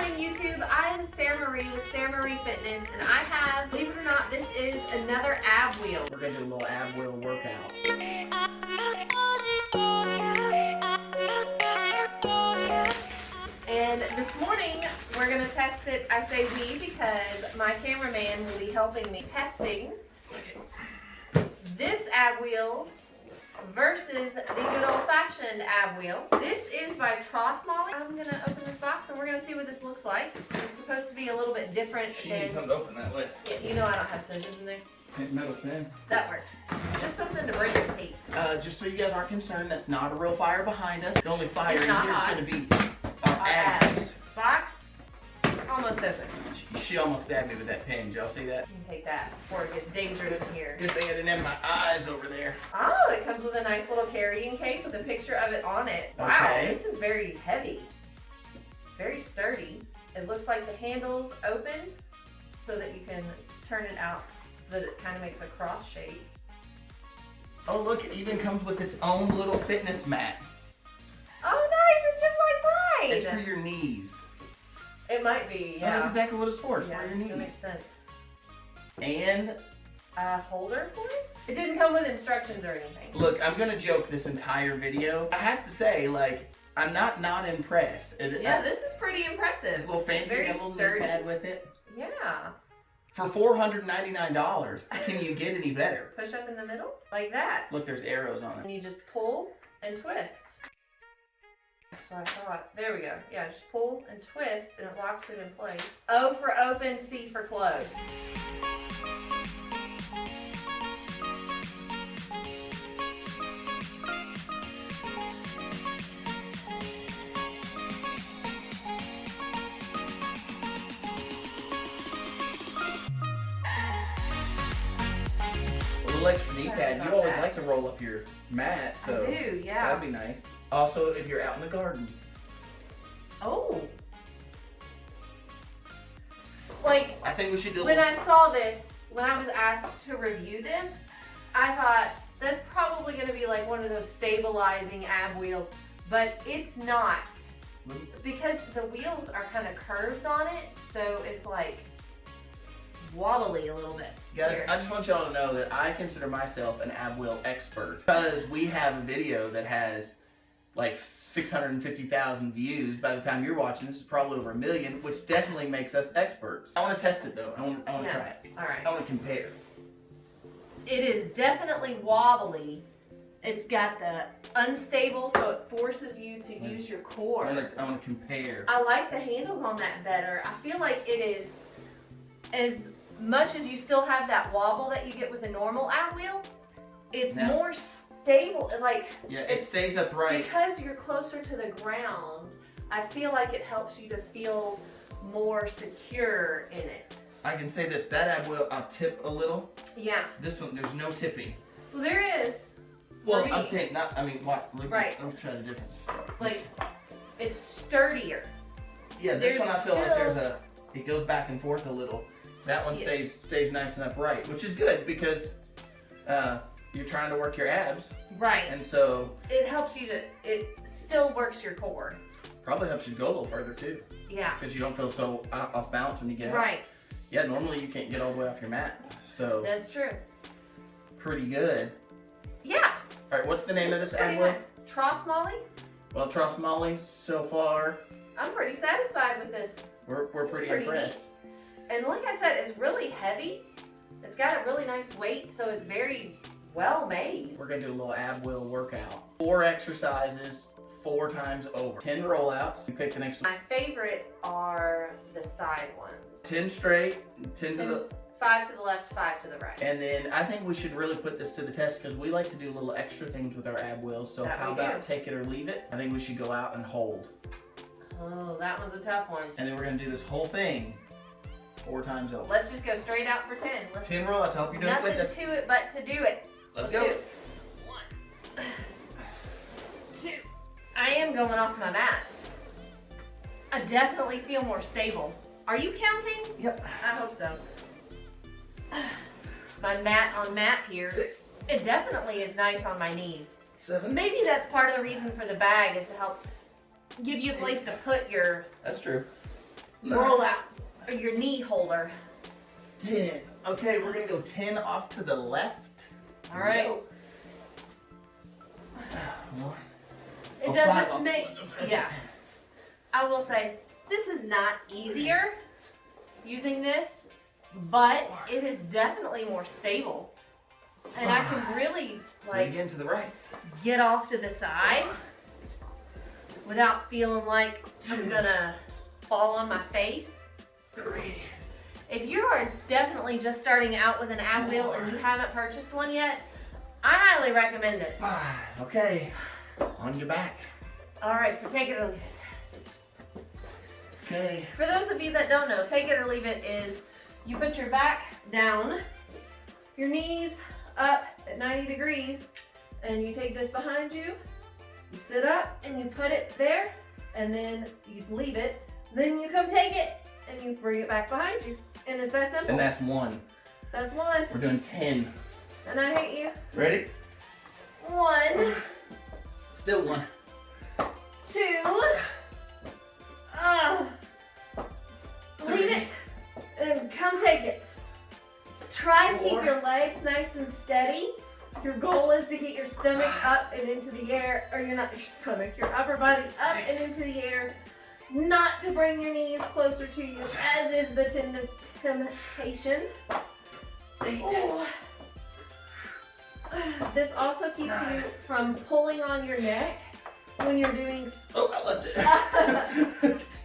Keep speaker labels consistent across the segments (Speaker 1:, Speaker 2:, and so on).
Speaker 1: morning, YouTube. I am Sarah Marie with Sarah Marie Fitness, and I have, believe it or not, this is another ab wheel.
Speaker 2: We're gonna do a little ab wheel workout.
Speaker 1: And this morning, we're gonna test it. I say we because my cameraman will be helping me testing this ab wheel versus the good old-fashioned ab wheel. This is by Trosssmolly. I'm gonna open this box and we're gonna see what this looks like. It's supposed to be a little bit different.
Speaker 2: She needs something to open that way.
Speaker 1: Yeah, you know I don't have scissors in there.
Speaker 2: Metal pin.
Speaker 1: That works. Just something to break the tape.
Speaker 2: Just so you guys aren't concerned, that's not a real fire behind us. The only fire in here is gonna be our abs.
Speaker 1: Box almost open.
Speaker 2: She almost stabbed me with that pin. Did y'all see that?
Speaker 1: You can take that before it gets dangerous in here.
Speaker 2: Good thing I didn't have my eyes over there.
Speaker 1: Oh, it comes with a nice little carrying case with a picture of it on it. Wow,
Speaker 2: Okay.
Speaker 1: this is very heavy. Very sturdy. It looks like the handle's open so that you can turn it out so that it kind of makes a cross shape.
Speaker 2: Oh look, it even comes with its own little fitness mat.
Speaker 1: Oh nice, it's just like mine.
Speaker 2: It's for your knees.
Speaker 1: It might be, yeah.
Speaker 2: That's exactly what it's for. It's
Speaker 1: Yeah,
Speaker 2: for your knees.
Speaker 1: that makes sense.
Speaker 2: And
Speaker 1: A holder for it? It didn't come with instructions or anything.
Speaker 2: look, I'm gonna joke this entire video. I have to say, like, I'm not impressed.
Speaker 1: Yeah, this is pretty impressive.
Speaker 2: A little fancy,
Speaker 1: Very
Speaker 2: got a little
Speaker 1: sturdy.
Speaker 2: pad with it.
Speaker 1: Yeah.
Speaker 2: For $499, can you get any better?
Speaker 1: Push up in the middle, like that.
Speaker 2: Look, there's arrows on
Speaker 1: And
Speaker 2: it.
Speaker 1: you just pull and twist. So I thought, there we go. Yeah, just pull and twist and it locks it in place. O for open, C for close.
Speaker 2: A little extra knee
Speaker 1: Sorry
Speaker 2: pad.
Speaker 1: about
Speaker 2: You always
Speaker 1: that.
Speaker 2: like to roll up your mat, so
Speaker 1: I do, yeah.
Speaker 2: that'd be nice. Also, if you're out in the garden.
Speaker 1: Oh. Like,
Speaker 2: I think we should do a
Speaker 1: when
Speaker 2: little...
Speaker 1: I saw this, when I was asked to review this, I thought that's probably going to be like one of those stabilizing ab wheels, but it's not. Because the wheels are kind of curved on it, so it's like wobbly a little bit.
Speaker 2: Guys,
Speaker 1: Here.
Speaker 2: I just want y'all to know that I consider myself an ab wheel expert because we have a video that has like 650,000 views. By the time you're watching, this is probably over 1 million, which definitely makes us experts. I want to test it though. I want to
Speaker 1: Yeah.
Speaker 2: try it.
Speaker 1: All right.
Speaker 2: I want to compare.
Speaker 1: It is definitely wobbly. It's got the unstable, so it forces you to use your core.
Speaker 2: I want to compare.
Speaker 1: I like the handles on that better. I feel like it is, as much as you still have that wobble that you get with a normal ab wheel, it's
Speaker 2: Now-
Speaker 1: more stable. Like,
Speaker 2: Yeah, it stays upright.
Speaker 1: because you're closer to the ground, I feel like it helps you to feel more secure in it.
Speaker 2: I can say this, that ab wheel, I'll tip a little.
Speaker 1: Yeah.
Speaker 2: This one, there's no tipping.
Speaker 1: Well, there is.
Speaker 2: Well,
Speaker 1: me.
Speaker 2: I'm saying not, I mean, what? Look,
Speaker 1: Right.
Speaker 2: Let me try the difference.
Speaker 1: Like, it's sturdier.
Speaker 2: Yeah, this
Speaker 1: there's
Speaker 2: one I feel like
Speaker 1: still-
Speaker 2: there's it goes back and forth a little. That one
Speaker 1: Yeah.
Speaker 2: stays nice and upright, which is good because you're trying to work your abs,
Speaker 1: Right.
Speaker 2: and so
Speaker 1: It helps you to, it still works your core.
Speaker 2: probably helps you go a little further too,
Speaker 1: Yeah.
Speaker 2: because you don't feel so off balance when you get out.
Speaker 1: Right.
Speaker 2: Yeah, normally you can't get all the way off your mat, so
Speaker 1: That's true.
Speaker 2: pretty good.
Speaker 1: Yeah.
Speaker 2: All right, what's the name of
Speaker 1: This
Speaker 2: this
Speaker 1: is
Speaker 2: ab
Speaker 1: pretty
Speaker 2: wheel?
Speaker 1: nice. Trosssmolly.
Speaker 2: Well, Trosssmolly, so far
Speaker 1: I'm pretty satisfied with this.
Speaker 2: we're
Speaker 1: This is
Speaker 2: pretty
Speaker 1: pretty
Speaker 2: impressed.
Speaker 1: And like I said, it's really heavy. It's got a really nice weight, so it's very well made.
Speaker 2: We're gonna do a little ab wheel workout. 4 exercises, 4 times over. 10 rollouts. You pick the next one.
Speaker 1: My favorite are the side ones.
Speaker 2: 10 straight, 10 to the...
Speaker 1: 5 to the left, 5 to the right.
Speaker 2: And then I think we should really put this to the test because we like to do little extra things with our ab wheels. So
Speaker 1: That
Speaker 2: how
Speaker 1: we
Speaker 2: about
Speaker 1: do.
Speaker 2: take it or leave it? I think we should go out and hold.
Speaker 1: Oh, that one's a tough one.
Speaker 2: And then we're gonna do this whole thing 4 times over.
Speaker 1: Let's just go straight out for 10. Let's
Speaker 2: 10 rollouts. I hope you're doing it
Speaker 1: nothing
Speaker 2: with us.
Speaker 1: to it but to do it.
Speaker 2: Let's
Speaker 1: do
Speaker 2: go.
Speaker 1: it. 1, 2. I am going off my mat. I definitely feel more stable. Are you counting?
Speaker 2: Yep.
Speaker 1: I hope so. My mat on mat here.
Speaker 2: 6,
Speaker 1: It definitely is nice on my knees.
Speaker 2: 7.
Speaker 1: Maybe that's part of the reason for the bag is to help give you a place to put your
Speaker 2: That's true.
Speaker 1: roll out your knee holder.
Speaker 2: 10. Okay, we're gonna go 10 off to the left.
Speaker 1: All right.
Speaker 2: One.
Speaker 1: It doesn't make, yeah. I will say, this is not easier using this, but it is definitely more stable. And I can really, like,
Speaker 2: again to the right.
Speaker 1: get off to the side without feeling like I'm gonna fall on my face.
Speaker 2: 3.
Speaker 1: If you are definitely just starting out with an ab wheel and you haven't purchased one yet, I highly recommend this.
Speaker 2: 5. Okay. On your back.
Speaker 1: All right, for take it or leave it.
Speaker 2: Okay.
Speaker 1: For those of you that don't know, take it or leave it is you put your back down, your knees up at 90 degrees, and you take this behind you, you sit up and you put it there, and then you leave it, then you come take it and you bring it back behind you. And it's that simple.
Speaker 2: And that's 1.
Speaker 1: That's 1.
Speaker 2: We're doing 10.
Speaker 1: And I hate you.
Speaker 2: Ready?
Speaker 1: 1.
Speaker 2: Still 1.
Speaker 1: 2. Leave it and come take it. Try to keep your legs nice and steady. Your goal is to get your stomach up and into the air, or your upper body up and into the air. Not to bring your knees closer to you, as is the temptation.
Speaker 2: 8.
Speaker 1: Ooh. This also keeps
Speaker 2: 9.
Speaker 1: you from pulling on your neck when you're doing.
Speaker 2: Oh, I left it.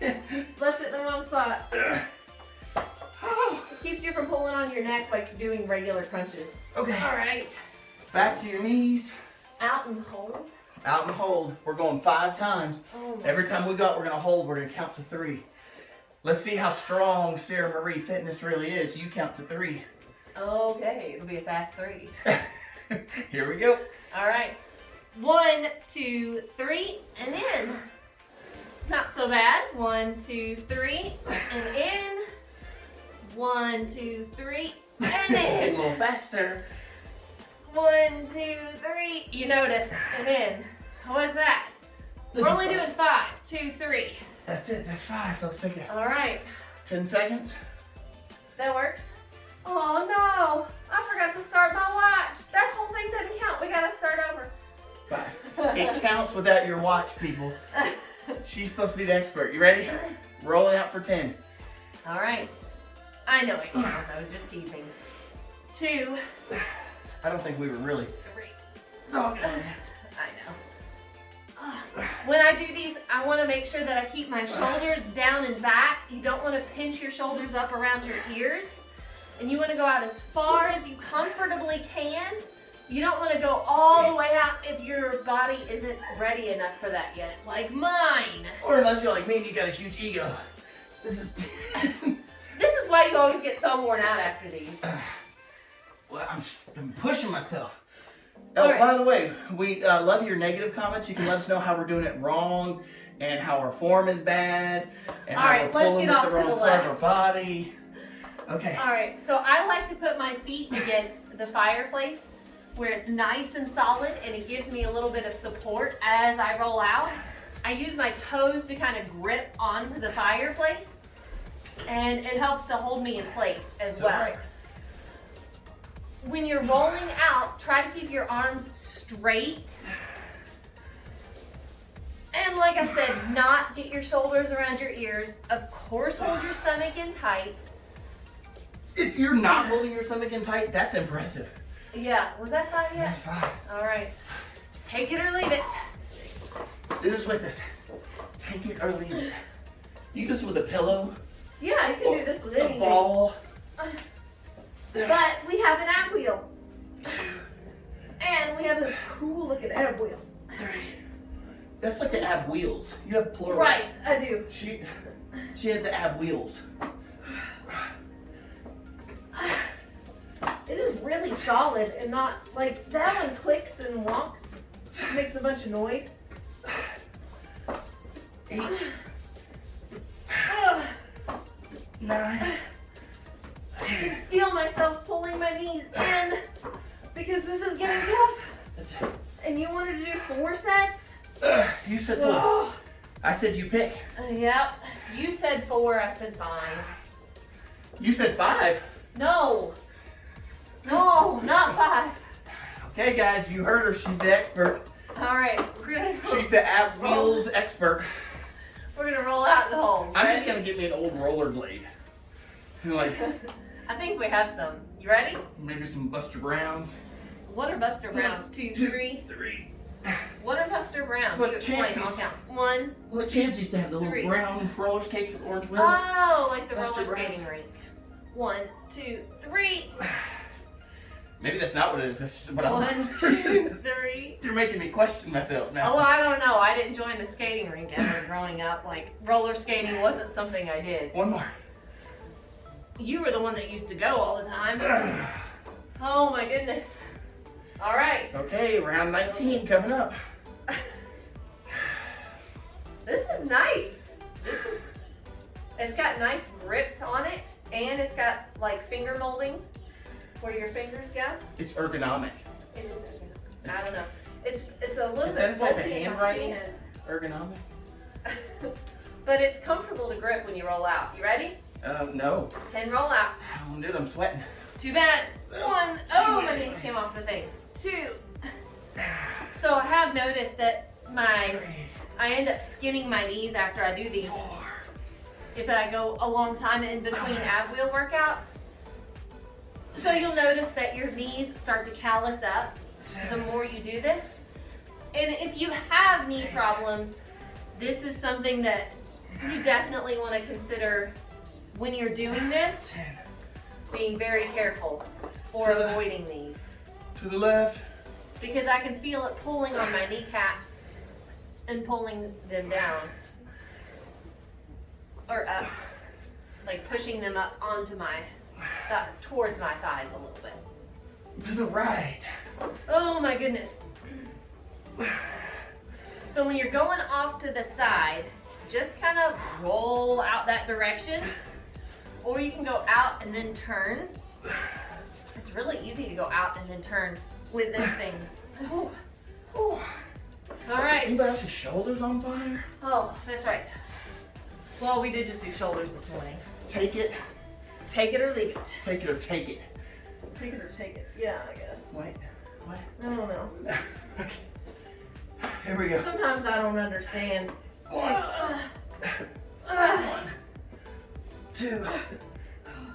Speaker 2: 10.
Speaker 1: Left it in the wrong spot. It keeps you from pulling on your neck like you're doing regular crunches.
Speaker 2: Okay.
Speaker 1: All right.
Speaker 2: Back to your knees.
Speaker 1: Out and hold.
Speaker 2: Out and hold. We're going 5 times.
Speaker 1: Oh my
Speaker 2: Every time we're gonna hold, we're gonna count to 3. Let's see how strong Sarah Marie Fitness really is. You count to 3.
Speaker 1: Okay, it'll be a fast 3.
Speaker 2: Here we go.
Speaker 1: All right. 1, 2, 3, and in. Not so bad. 1, 2, 3, and in. 1, 2, 3, and
Speaker 2: A
Speaker 1: in.
Speaker 2: little faster.
Speaker 1: 1, 2, 3. You notice, and in. What's that? We're only doing 5, 2, 3.
Speaker 2: That's it. That's 5. So let's take it.
Speaker 1: All right.
Speaker 2: 10 seconds.
Speaker 1: That works. Oh no! I forgot to start my watch. That whole thing doesn't count. We gotta start over.
Speaker 2: 5. It counts without your watch, people. She's supposed to be the expert. You ready? Rolling out for 10.
Speaker 1: All right. I know it counts. I was just teasing. 2.
Speaker 2: I don't think we were really.
Speaker 1: 3.
Speaker 2: Oh,
Speaker 1: I know. When I do these, I want to make sure that I keep my shoulders down and back. You don't want to pinch your shoulders up around your ears. And you want to go out as far as you comfortably can. You don't want to go all the way out if your body isn't ready enough for that yet, like mine.
Speaker 2: Or unless you're like me and you got a huge ego. This is 10.
Speaker 1: This is why you always get so worn out after these.
Speaker 2: Well, I'm pushing myself. Oh,
Speaker 1: All right.
Speaker 2: by the way, we love your negative comments. You can let us know how we're doing it wrong and how our form is bad and
Speaker 1: All
Speaker 2: how
Speaker 1: right,
Speaker 2: we're
Speaker 1: let's
Speaker 2: pulling
Speaker 1: get
Speaker 2: with
Speaker 1: off
Speaker 2: the
Speaker 1: to
Speaker 2: wrong
Speaker 1: the
Speaker 2: part of our
Speaker 1: left.
Speaker 2: body. Okay.
Speaker 1: All right, so I like to put my feet against the fireplace where it's nice and solid and it gives me a little bit of support as I roll out. I use my toes to kind of grip onto the fireplace and it helps to hold me in place as well.
Speaker 2: Right.
Speaker 1: When you're rolling out, try to keep your arms straight. And like I said, not get your shoulders around your ears. Of course, hold your stomach in tight.
Speaker 2: If you're not holding your stomach in tight, that's impressive.
Speaker 1: Yeah, was that 5 yet?
Speaker 2: That's 5.
Speaker 1: All right. Take it or leave it.
Speaker 2: Do this with us. Take it or leave it. Do this with a pillow.
Speaker 1: Yeah, you can do this with anything.
Speaker 2: A ball.
Speaker 1: But we have an ab wheel. And we have this cool looking ab wheel.
Speaker 2: 3. That's like the ab wheels. You have plural.
Speaker 1: Right, I do.
Speaker 2: She has the ab wheels.
Speaker 1: It is really solid and not like that one clicks and wonks. Makes a bunch of noise.
Speaker 2: 8.
Speaker 1: Ugh.
Speaker 2: 9.
Speaker 1: I can feel myself pulling my knees in because this is getting tough.
Speaker 2: That's it.
Speaker 1: And you wanted to do 4 sets?
Speaker 2: You said 4.
Speaker 1: Ugh.
Speaker 2: I said you pick.
Speaker 1: Yep, You said 4, I said 5.
Speaker 2: You said 5.
Speaker 1: No. No, not 5.
Speaker 2: Okay, guys, you heard her. She's the expert.
Speaker 1: All right,
Speaker 2: She's the ab wheels expert.
Speaker 1: We're gonna roll out the hole.
Speaker 2: I'm just gonna get me an old rollerblade. Like,
Speaker 1: I think we have some. You ready?
Speaker 2: maybe some Buster Browns.
Speaker 1: What are Buster Browns? 2, 3.
Speaker 2: 3.
Speaker 1: What are Buster Browns?
Speaker 2: What
Speaker 1: You explain.
Speaker 2: Champs
Speaker 1: I'll
Speaker 2: used-
Speaker 1: count. 1.
Speaker 2: Well, Champs used to have the little
Speaker 1: 3.
Speaker 2: brown roller skates with orange wheels.
Speaker 1: Oh, like the
Speaker 2: Buster
Speaker 1: roller
Speaker 2: Browns.
Speaker 1: skating rink. 1, 2, 3.
Speaker 2: Maybe that's not what it is. That's just what I'm.
Speaker 1: 1, 2, 3.
Speaker 2: You're making me question myself now.
Speaker 1: Oh, I don't know. I didn't join the skating rink ever growing up. Like, roller skating wasn't something I did.
Speaker 2: One more.
Speaker 1: You were the one that used to go all the time. Oh my goodness. All right.
Speaker 2: Okay, round 19 coming up.
Speaker 1: This is nice. It's got nice grips on it, and it's got like finger molding where your fingers go.
Speaker 2: It's ergonomic.
Speaker 1: It is. I don't know. It's a little
Speaker 2: Is
Speaker 1: bit
Speaker 2: that a type of
Speaker 1: bulky in my
Speaker 2: handwriting?
Speaker 1: hand.
Speaker 2: Ergonomic?
Speaker 1: But it's comfortable to grip when you roll out. You ready?
Speaker 2: No.
Speaker 1: 10 rollouts.
Speaker 2: I don't do it. I'm sweating.
Speaker 1: Too bad. 1. Oh, my knees came off the thing. 2. So I have noticed that I end up skinning my knees after I do these.
Speaker 2: 4.
Speaker 1: If I go a long time in between ab wheel workouts. So you'll notice that your knees start to callus up the more you do this. And if you have knee problems, this is something that you definitely want to consider when you're doing this,
Speaker 2: 10.
Speaker 1: being very careful or avoiding these.
Speaker 2: To the left.
Speaker 1: Because I can feel it pulling on my kneecaps and pulling them down. Or up. Like pushing them up onto my, towards my thighs a little bit.
Speaker 2: To the right.
Speaker 1: Oh my goodness. So when you're going off to the side, just kind of roll out that direction. Or you can go out and then turn. It's really easy to go out and then turn with this thing. Ooh. Ooh. All right.
Speaker 2: Anybody else's shoulders on fire?
Speaker 1: Oh, that's right. Well, we did just do shoulders this morning.
Speaker 2: Take it.
Speaker 1: Take it or leave it.
Speaker 2: Take it or take it.
Speaker 1: Take it or take it. Yeah, I guess.
Speaker 2: Wait. What?
Speaker 1: I don't know.
Speaker 2: Okay. Here we go.
Speaker 1: Sometimes I don't understand.
Speaker 2: 1. 2.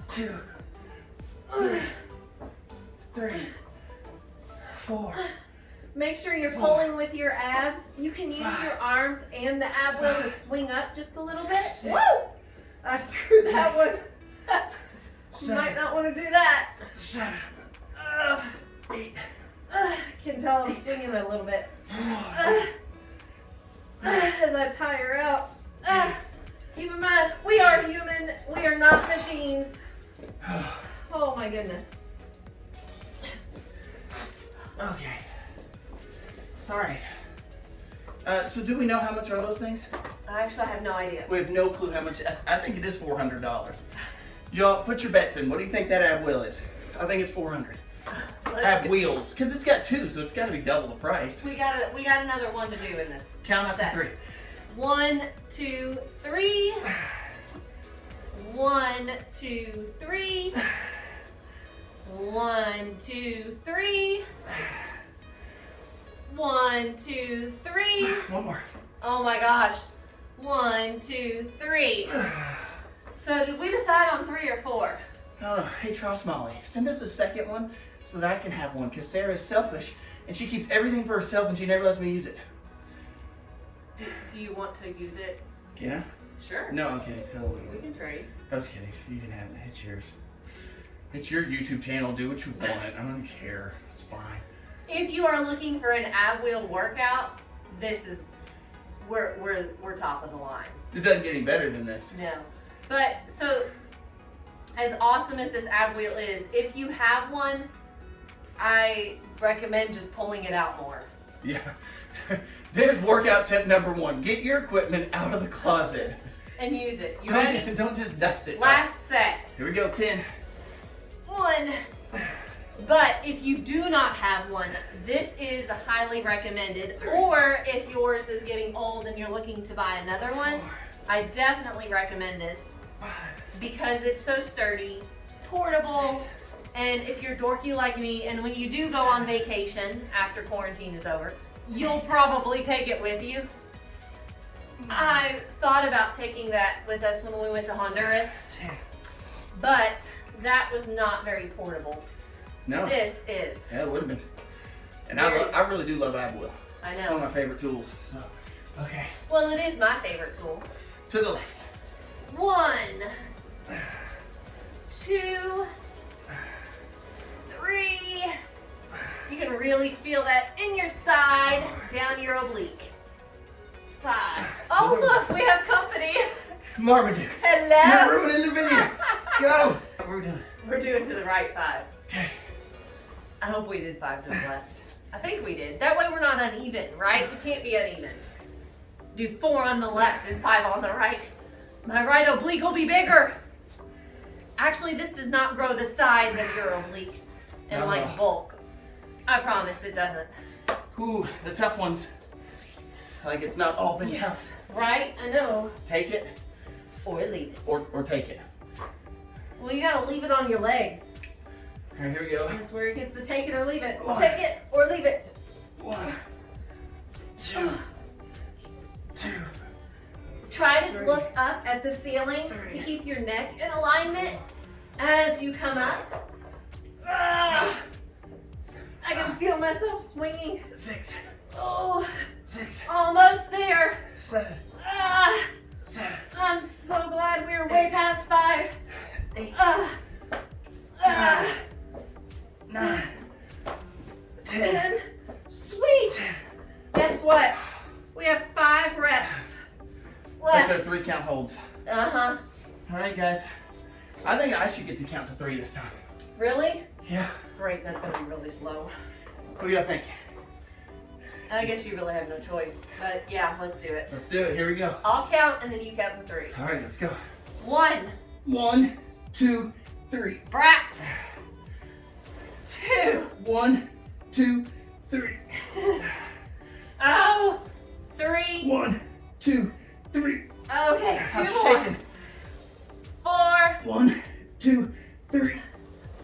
Speaker 2: 2. 3. 4.
Speaker 1: Make sure you're pulling with your abs. You can use your arms and the ab wheel to swing up just a little bit.
Speaker 2: 6.
Speaker 1: Woo! I threw that one. You
Speaker 2: 7.
Speaker 1: might not want to do that.
Speaker 2: 7. 8.
Speaker 1: I can tell I'm swinging a little bit.
Speaker 2: 4.
Speaker 1: As I tire out. Keep in mind, we are human. We are not machines. Oh my goodness.
Speaker 2: Okay. All right. So do we know how much are those things?
Speaker 1: I actually have no idea.
Speaker 2: We have no clue how much. I think it is $400. Y'all put your bets in. What do you think that ab wheel is? I think it's $400. Ab wheels, because it's got 2, so it's got to be double the price.
Speaker 1: We got another one to do in this.
Speaker 2: Count up
Speaker 1: set.
Speaker 2: to 3.
Speaker 1: 1, 2, 3. 1, 2, 3. 1, 2, 3. 1, 2, 3.
Speaker 2: One more.
Speaker 1: Oh my gosh. 1, 2, 3. So did we decide on 3 or 4?
Speaker 2: Oh, hey Trosssmolly, send us a second one so that I can have one, because Sarah's selfish and she keeps everything for herself and she never lets me use it.
Speaker 1: Do you want to use it?
Speaker 2: Can I?
Speaker 1: Sure.
Speaker 2: No, I'm kidding. Totally.
Speaker 1: We can trade.
Speaker 2: I was kidding. You can have it. It's yours. It's your YouTube channel. Do what you want. I don't care. It's fine.
Speaker 1: If you are looking for an ab wheel workout, this is we're top of the line.
Speaker 2: It doesn't get any better than this.
Speaker 1: No. But so as awesome as this ab wheel is, if you have one, I recommend just pulling it out more.
Speaker 2: Yeah. There's workout tip number 1. Get your equipment out of the closet.
Speaker 1: And use it. You ready?
Speaker 2: Don't just dust it.
Speaker 1: Last set.
Speaker 2: Here we go. 10.
Speaker 1: 1. But if you do not have one, this is highly recommended. Or if yours is getting old and you're looking to buy another one, I definitely recommend this because it's so sturdy, portable, and if you're dorky like me, and when you do go on vacation after quarantine is over, you'll probably take it with you. I thought about taking that with us when we went to Honduras, but that was not very portable.
Speaker 2: No.
Speaker 1: This is.
Speaker 2: Yeah, it would have been. And I really do love ab wheel.
Speaker 1: I
Speaker 2: It's
Speaker 1: know.
Speaker 2: one of my favorite tools. So, okay.
Speaker 1: Well, it is my favorite tool.
Speaker 2: To the left.
Speaker 1: 1, 2, 3. You can really feel that in your side, down your oblique. 5. Oh, look, we have company.
Speaker 2: Marmaduke.
Speaker 1: Hello.
Speaker 2: You're ruining the video. Go. What are we doing?
Speaker 1: We're doing to the right 5.
Speaker 2: Okay.
Speaker 1: I hope we did 5 to the left. I think we did. That way we're not uneven, right? We can't be uneven. Do 4 on the left and 5 on the right. My right oblique will be bigger. Actually, this does not grow the size of your obliques in like bulk. I promise it doesn't.
Speaker 2: Ooh, the tough ones. Like it's not all been tough.
Speaker 1: Right? I know.
Speaker 2: Take it.
Speaker 1: Or leave it.
Speaker 2: Or take it.
Speaker 1: Well, you gotta leave it on your legs.
Speaker 2: All right, here we go.
Speaker 1: That's where it gets the take it or leave it.
Speaker 2: 1.
Speaker 1: Take it or leave it.
Speaker 2: 1, 2, 2.
Speaker 1: Try to
Speaker 2: 3.
Speaker 1: look up at the ceiling
Speaker 2: 3.
Speaker 1: to keep your neck in alignment as you come up. I can feel myself swinging.
Speaker 2: 6.
Speaker 1: Oh,
Speaker 2: 6.
Speaker 1: almost there.
Speaker 2: 7.
Speaker 1: Ah,
Speaker 2: 7.
Speaker 1: I'm so glad we were way past 5.
Speaker 2: 8.
Speaker 1: Ah, ah,
Speaker 2: 9. 10.
Speaker 1: 10. Sweet. Guess what? We have 5 reps
Speaker 2: Like
Speaker 1: left.
Speaker 2: the 3 count holds.
Speaker 1: Uh-huh.
Speaker 2: All right, guys. I think I should get to count to 3 this time.
Speaker 1: Really?
Speaker 2: Yeah.
Speaker 1: Great, that's gonna be really slow.
Speaker 2: What do y'all think?
Speaker 1: I guess you really have no choice, but yeah, let's do it.
Speaker 2: Let's do it. Here we go.
Speaker 1: I'll count and then you count to 3.
Speaker 2: All right, let's go.
Speaker 1: 1.
Speaker 2: 1, 2, 3.
Speaker 1: Brat. 2.
Speaker 2: 1, 2, 3.
Speaker 1: Oh. 3.
Speaker 2: 1, 2, 3.
Speaker 1: Okay, 2
Speaker 2: I'm
Speaker 1: more.
Speaker 2: shaking.
Speaker 1: 4.
Speaker 2: 1, 2, 3.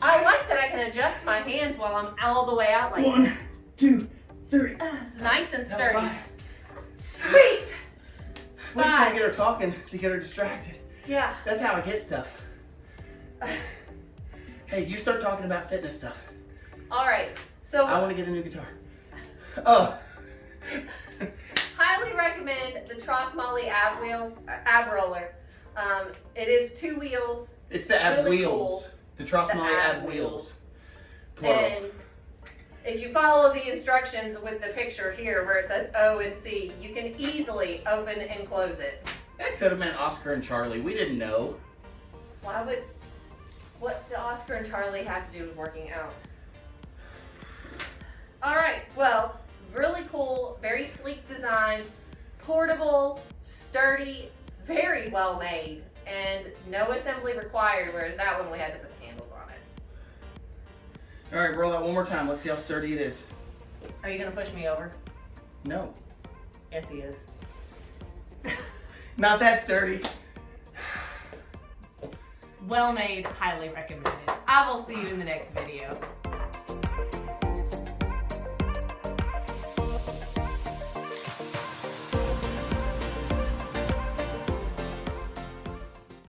Speaker 1: I like that I can adjust my hands while I'm all the way out like
Speaker 2: 1,
Speaker 1: this.
Speaker 2: 2, 3.
Speaker 1: It's nice and
Speaker 2: That was
Speaker 1: sturdy.
Speaker 2: 5.
Speaker 1: Sweet.
Speaker 2: We just gotta
Speaker 1: 5.
Speaker 2: get her talking to get her distracted.
Speaker 1: Yeah.
Speaker 2: That's how I get stuff. Hey, you start talking about fitness stuff.
Speaker 1: All right. So
Speaker 2: I want to get a new guitar. Oh.
Speaker 1: highly recommend the Trosssmolly ab roller. It is 2 wheels.
Speaker 2: It's the ab
Speaker 1: Really
Speaker 2: wheels.
Speaker 1: cool.
Speaker 2: The Trosssmolly
Speaker 1: The ab
Speaker 2: ab wheels.
Speaker 1: wheels.
Speaker 2: Plural.
Speaker 1: And if you follow the instructions with the picture here where it says O and C, you can easily open and close it.
Speaker 2: That could have meant Oscar and Charlie. We didn't know.
Speaker 1: What do Oscar and Charlie have to do with working out? All right, well, really cool, very sleek design, portable, sturdy, very well made, and no assembly required, whereas that one we had to put the handles on it.
Speaker 2: All right, roll that one more time. Let's see how sturdy it is.
Speaker 1: Are you gonna push me over?
Speaker 2: No.
Speaker 1: Yes, he is.
Speaker 2: Not that sturdy.
Speaker 1: Well made, highly recommended. I will see you in the next video.